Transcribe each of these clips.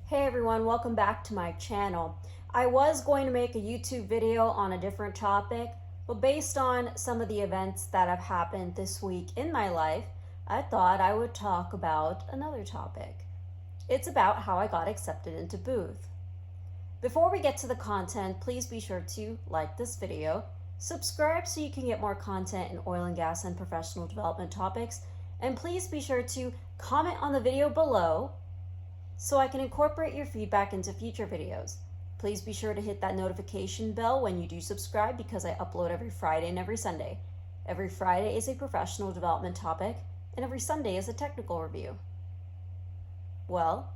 Hey everyone, welcome back to my channel. I was going to make a YouTube video on a different topic, but based on some of the events that have happened this week in my life, I thought I would talk about another topic. It's about how I got accepted into Booth. Before we get to the content, please be sure to like this video, subscribe so you can get more content in oil and gas and professional development topics, and please be sure to comment on the video below so I can incorporate your feedback into future videos. Please be sure to hit that notification bell when you do subscribe because I upload every Friday and every Sunday. Every Friday is a professional development topic, and every Sunday is a technical review. Well,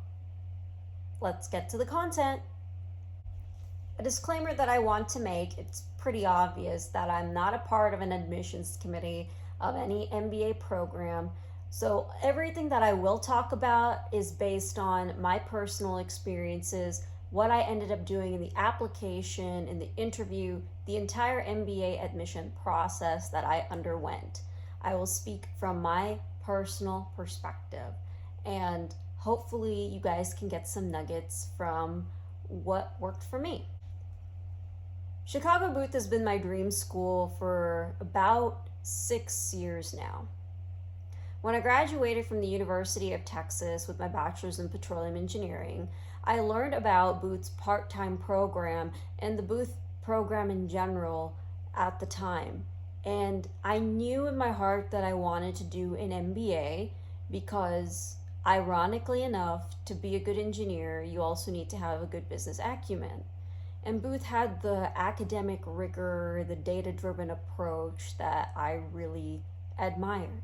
let's get to the content. A disclaimer that I want to make, it's pretty obvious that I'm not a part of an admissions committee of any MBA program. So everything that I will talk about is based on my personal experiences, what I ended up doing in the application, in the interview, the entire MBA admission process that I underwent. I will speak from my personal perspective, and hopefully you guys can get some nuggets from what worked for me. Chicago Booth has been my dream school for about 6 years now. When I graduated from the University of Texas with my bachelor's in petroleum engineering, I learned about Booth's part-time program and the Booth program in general at the time. And I knew in my heart that I wanted to do an MBA because, ironically enough, to be a good engineer, you also need to have a good business acumen. And Booth had the academic rigor, the data-driven approach that I really admired.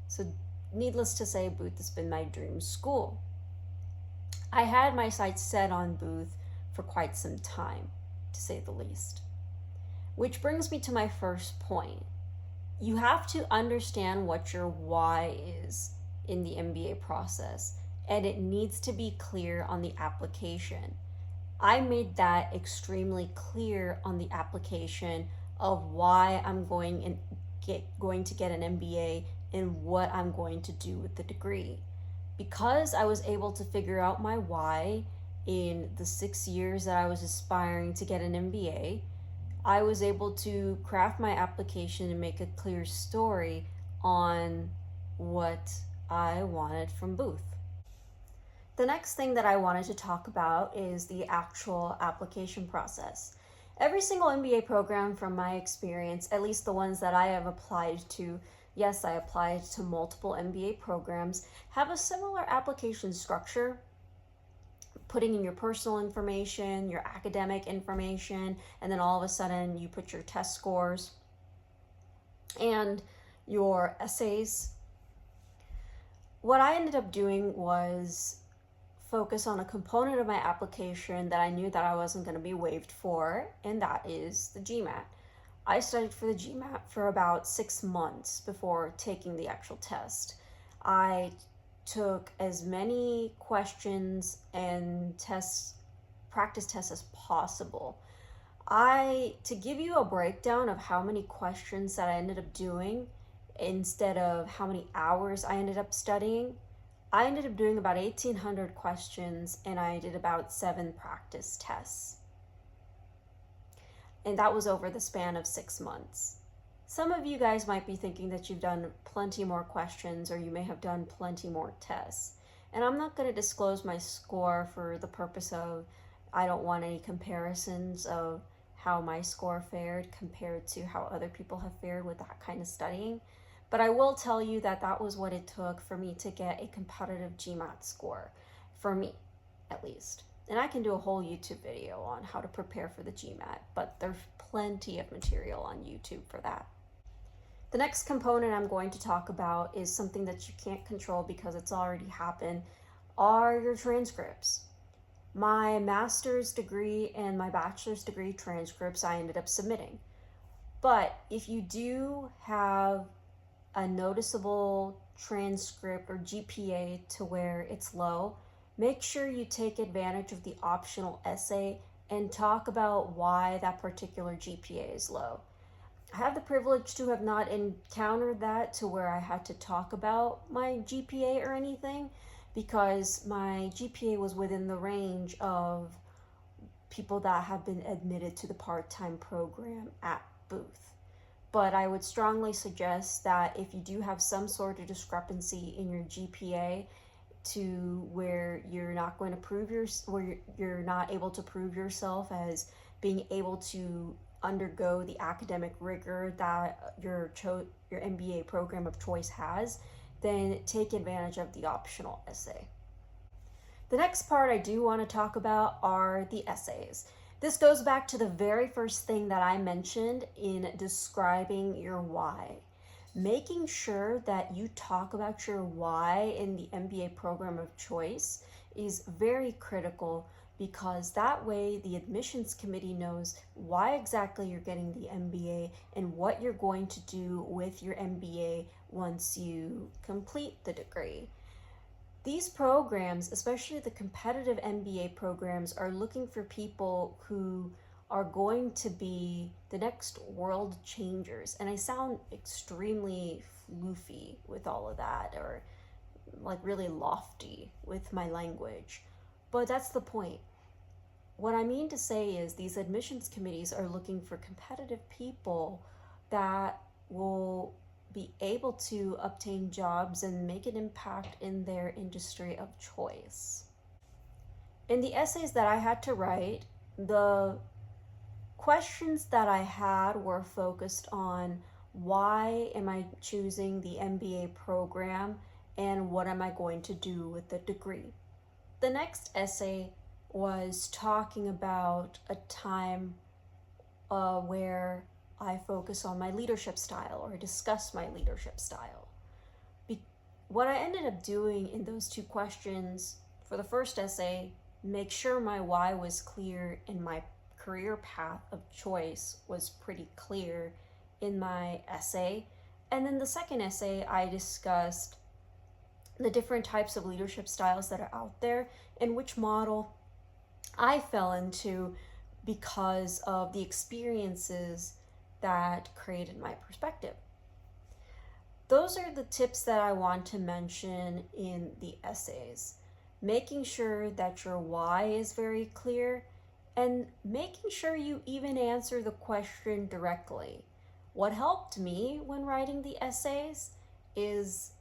So needless to say, Booth has been my dream school. I had my sights set on Booth for quite some time, to say the least. Which brings me to my first point. You have to understand what your why is in the MBA process, and it needs to be clear on the application. I made that extremely clear on the application of why I'm going to get an MBA and what I'm going to do with the degree. Because I was able to figure out my why in the 6 years that I was aspiring to get an MBA, I was able to craft my application and make a clear story on what I wanted from Booth. The next thing that I wanted to talk about is the actual application process. Every single MBA program from my experience, at least the ones that I have applied to, yes, I applied to multiple MBA programs, have a similar application structure, putting in your personal information, your academic information, and then all of a sudden you put your test scores and your essays. What I ended up doing was focus on a component of my application that I knew that I wasn't going to be waived for, and that is the GMAT. I studied for the GMAT for about 6 months before taking the actual test. I took as many questions and practice tests as possible. To give you a breakdown of how many questions that I ended up doing instead of how many hours I ended up studying, I ended up doing about 1,800 questions and I did about 7 practice tests. And that was over the span of 6 months. Some of you guys might be thinking that you've done plenty more questions or you may have done plenty more tests. And I'm not going to disclose my score for the purpose of I don't want any comparisons of how my score fared compared to how other people have fared with that kind of studying. But I will tell you that that was what it took for me to get a competitive GMAT score, for me at least. And I can do a whole YouTube video on how to prepare for the GMAT, but there's plenty of material on YouTube for that. The next component I'm going to talk about is something that you can't control because it's already happened, are your transcripts. My master's degree and my bachelor's degree transcripts I ended up submitting. But if you do have a noticeable transcript or GPA to where it's low, make sure you take advantage of the optional essay and talk about why that particular GPA is low. I have the privilege to have not encountered that to where I had to talk about my GPA or anything, because my GPA was within the range of people that have been admitted to the part-time program at Booth. But I would strongly suggest that if you do have some sort of discrepancy in your GPA to where you're not going to where you're not able to prove yourself as being able to undergo the academic rigor that your MBA program of choice has, then take advantage of the optional essay. The next part I do want to talk about are the essays. This goes back to the very first thing that I mentioned in describing your why. Making sure that you talk about your why in the MBA program of choice is very critical, because that way the admissions committee knows why exactly you're getting the MBA and what you're going to do with your MBA once you complete the degree. These programs, especially the competitive MBA programs, are looking for people who are going to be the next world changers. And I sound extremely floofy with all of that, or like really lofty with my language. But that's the point. What I mean to say is these admissions committees are looking for competitive people that will be able to obtain jobs and make an impact in their industry of choice. In the essays that I had to write, the questions that I had were focused on why am I choosing the MBA program and what am I going to do with the degree. The next essay was talking about a time where I focus on my leadership style or discuss my leadership style. What I ended up doing in those two questions for the first essay, make sure my why was clear and my career path of choice was pretty clear in my essay. And then the second essay, I discussed the different types of leadership styles that are out there and which model I fell into because of the experiences that created my perspective. Those are the tips that I want to mention in the essays. Making sure that your why is very clear and making sure you even answer the question directly. What helped me when writing the essays is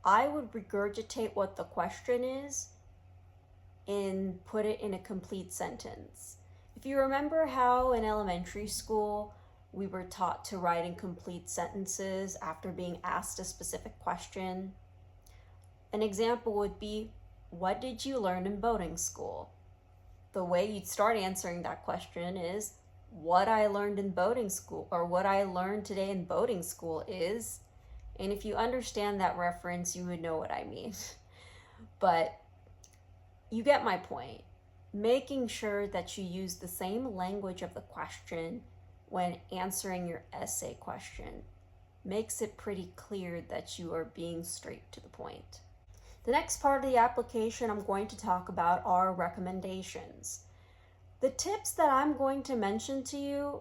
I would regurgitate what the question is and put it in a complete sentence. If you remember how in elementary school we were taught to write in complete sentences after being asked a specific question, an example would be, what did you learn in boating school? The way you'd start answering that question is, what I learned in boating school, or what I learned today in boating school is, and if you understand that reference, you would know what I mean. But you get my point. Making sure that you use the same language of the question when answering your essay question makes it pretty clear that you are being straight to the point. The next part of the application I'm going to talk about are recommendations. The tips that I'm going to mention to you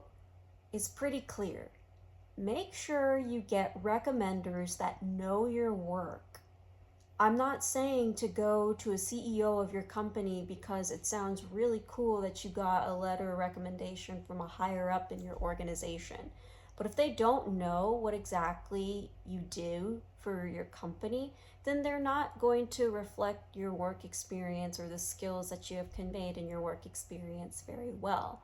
is pretty clear. Make sure you get recommenders that know your work. I'm not saying to go to a CEO of your company because it sounds really cool that you got a letter of recommendation from a higher up in your organization. But if they don't know what exactly you do for your company, then they're not going to reflect your work experience or the skills that you have conveyed in your work experience very well.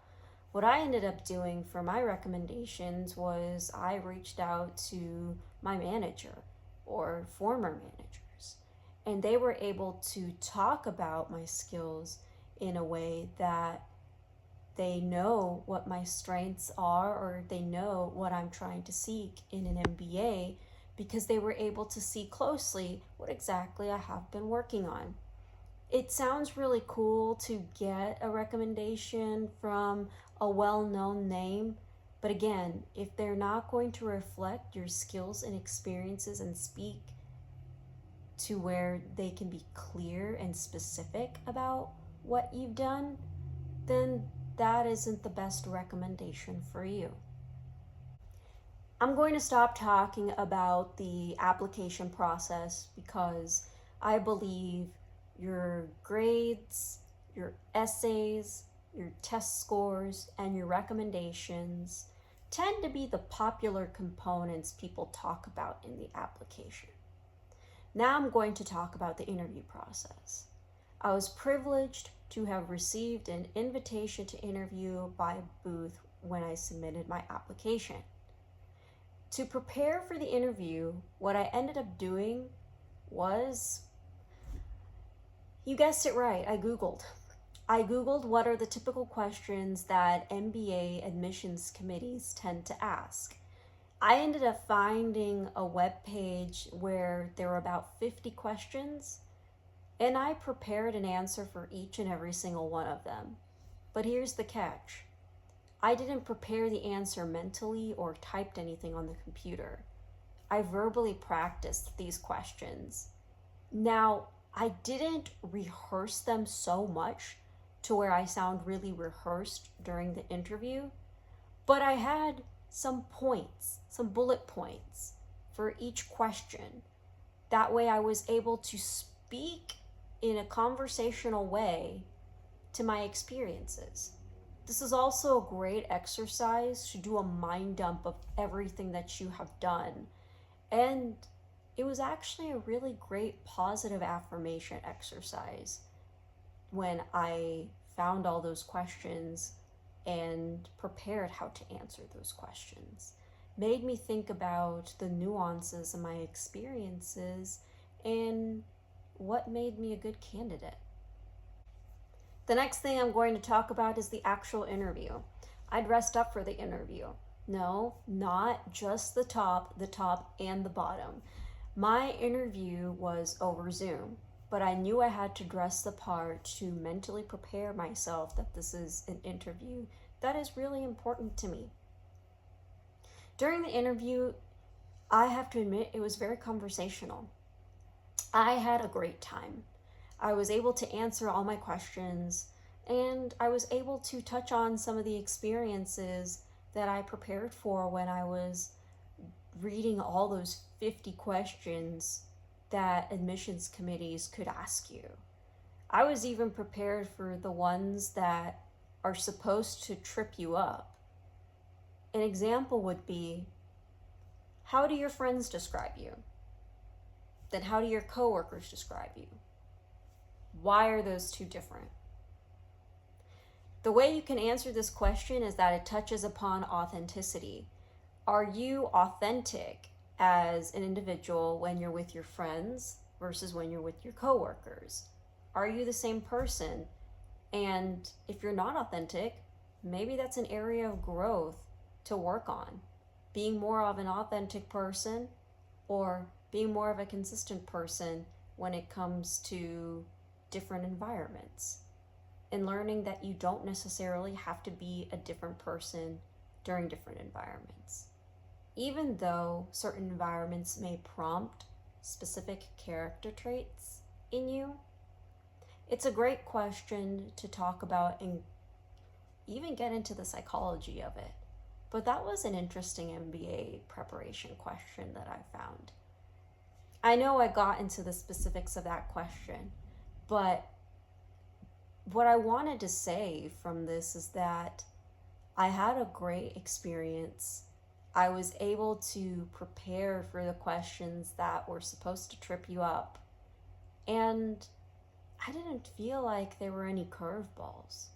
What I ended up doing for my recommendations was I reached out to my manager or former managers, and they were able to talk about my skills in a way that they know what my strengths are, or they know what I'm trying to seek in an MBA, because they were able to see closely what exactly I have been working on. It sounds really cool to get a recommendation from a well-known name, but again, if they're not going to reflect your skills and experiences and speak to where they can be clear and specific about what you've done, then that isn't the best recommendation for you. I'm going to stop talking about the application process because I believe your grades, your essays, your test scores, and your recommendations tend to be the popular components people talk about in the application. Now I'm going to talk about the interview process. I was privileged to have received an invitation to interview by Booth when I submitted my application. To prepare for the interview, what I ended up doing was, you guessed it right, I Googled what are the typical questions that MBA admissions committees tend to ask. I ended up finding a web page where there were about 50 questions, and I prepared an answer for each and every single one of them. But here's the catch. I didn't prepare the answer mentally or typed anything on the computer. I verbally practiced these questions. Now, I didn't rehearse them so much to where I sound really rehearsed during the interview, but I had some points, some bullet points for each question. That way I was able to speak in a conversational way to my experiences. This is also a great exercise to do a mind dump of everything that you have done. And it was actually a really great positive affirmation exercise when I found all those questions and prepared how to answer those questions. Made me think about the nuances of my experiences and what made me a good candidate. The next thing I'm going to talk about is the actual interview. I dressed up for the interview. No, not just the top, and the bottom. My interview was over Zoom, but I knew I had to dress the part to mentally prepare myself that this is an interview that is really important to me. During the interview, I have to admit it was very conversational. I had a great time. I was able to answer all my questions, and I was able to touch on some of the experiences that I prepared for when I was reading all those 50 questions that admissions committees could ask you. I was even prepared for the ones that are supposed to trip you up. An example would be, how do your friends describe you? Then how do your coworkers describe you? Why are those two different? The way you can answer this question is that it touches upon authenticity. Are you authentic as an individual when you're with your friends versus when you're with your coworkers? Are you the same person? And if you're not authentic, maybe that's an area of growth to work on. Being more of an authentic person or being more of a consistent person when it comes to different environments. And learning that you don't necessarily have to be a different person during different environments. Even though certain environments may prompt specific character traits in you, it's a great question to talk about and even get into the psychology of it. But that was an interesting MBA preparation question that I found. I know I got into the specifics of that question, but what I wanted to say from this is that I had a great experience. I was able to prepare for the questions that were supposed to trip you up. And I didn't feel like there were any curveballs.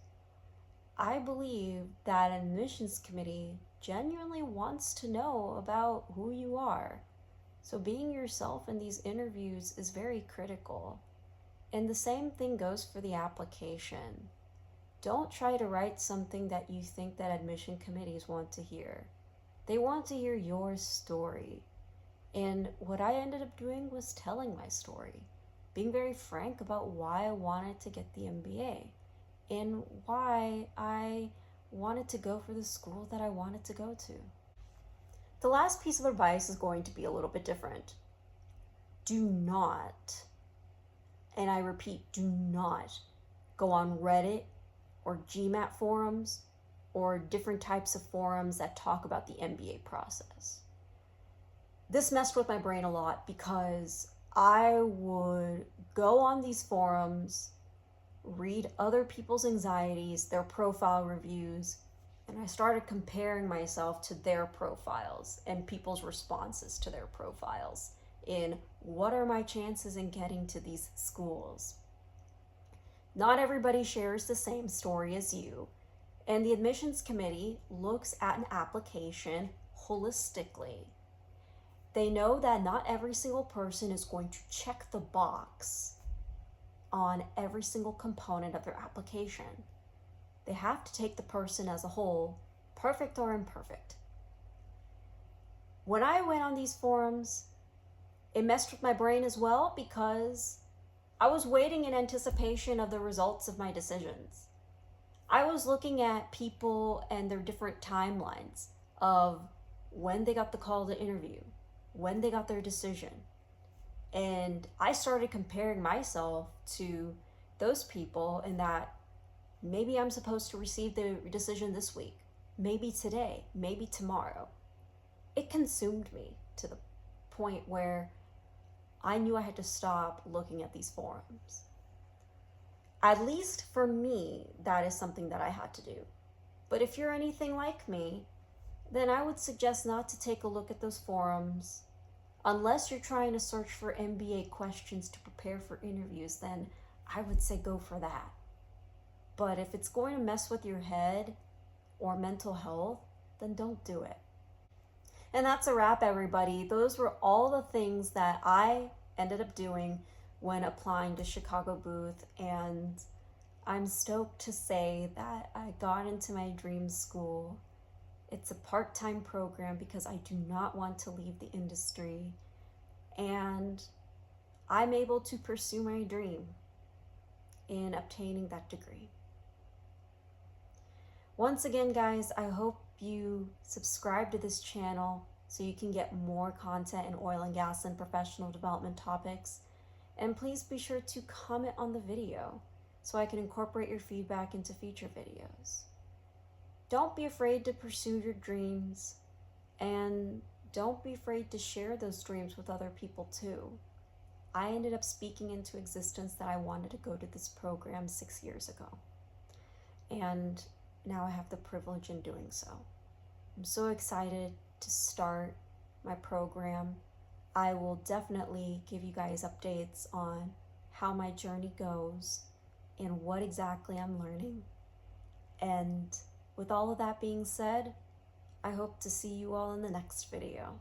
I believe that an admissions committee genuinely wants to know about who you are. So being yourself in these interviews is very critical. And the same thing goes for the application. Don't try to write something that you think that admission committees want to hear. They want to hear your story. And what I ended up doing was telling my story, being very frank about why I wanted to get the MBA and why I wanted to go for the school that I wanted to go to. The last piece of advice is going to be a little bit different. Do not, and I repeat, do not go on Reddit or GMAT forums or different types of forums that talk about the MBA process. This messed with my brain a lot because I would go on these forums, read other people's anxieties, their profile reviews, and I started comparing myself to their profiles and people's responses to their profiles in what are my chances in getting to these schools. Not everybody shares the same story as you, and the admissions committee looks at an application holistically. They know that not every single person is going to check the box on every single component of their application. They have to take the person as a whole, perfect or imperfect. When I went on these forums, it messed with my brain as well because I was waiting in anticipation of the results of my decisions. I was looking at people and their different timelines of when they got the call to interview, when they got their decision. And I started comparing myself to those people, and that maybe I'm supposed to receive the decision this week, maybe today, maybe tomorrow. It consumed me to the point where I knew I had to stop looking at these forums. At least for me, that is something that I had to do. But if you're anything like me, then I would suggest not to take a look at those forums. Unless you're trying to search for MBA questions to prepare for interviews, then I would say go for that. But if it's going to mess with your head or mental health, then don't do it. And that's a wrap, everybody. Those were all the things that I ended up doing when applying to Chicago Booth, and I'm stoked to say that I got into my dream school. It's a part-time program because I do not want to leave the industry, and I'm able to pursue my dream in obtaining that degree. Once again, guys, I hope you subscribe to this channel so you can get more content in oil and gas and professional development topics. And please be sure to comment on the video so I can incorporate your feedback into future videos. Don't be afraid to pursue your dreams, and don't be afraid to share those dreams with other people too. I ended up speaking into existence that I wanted to go to this program 6 years ago, and now I have the privilege in doing so. I'm so excited to start my program. I will definitely give you guys updates on how my journey goes and what exactly I'm learning. And with all of that being said, I hope to see you all in the next video.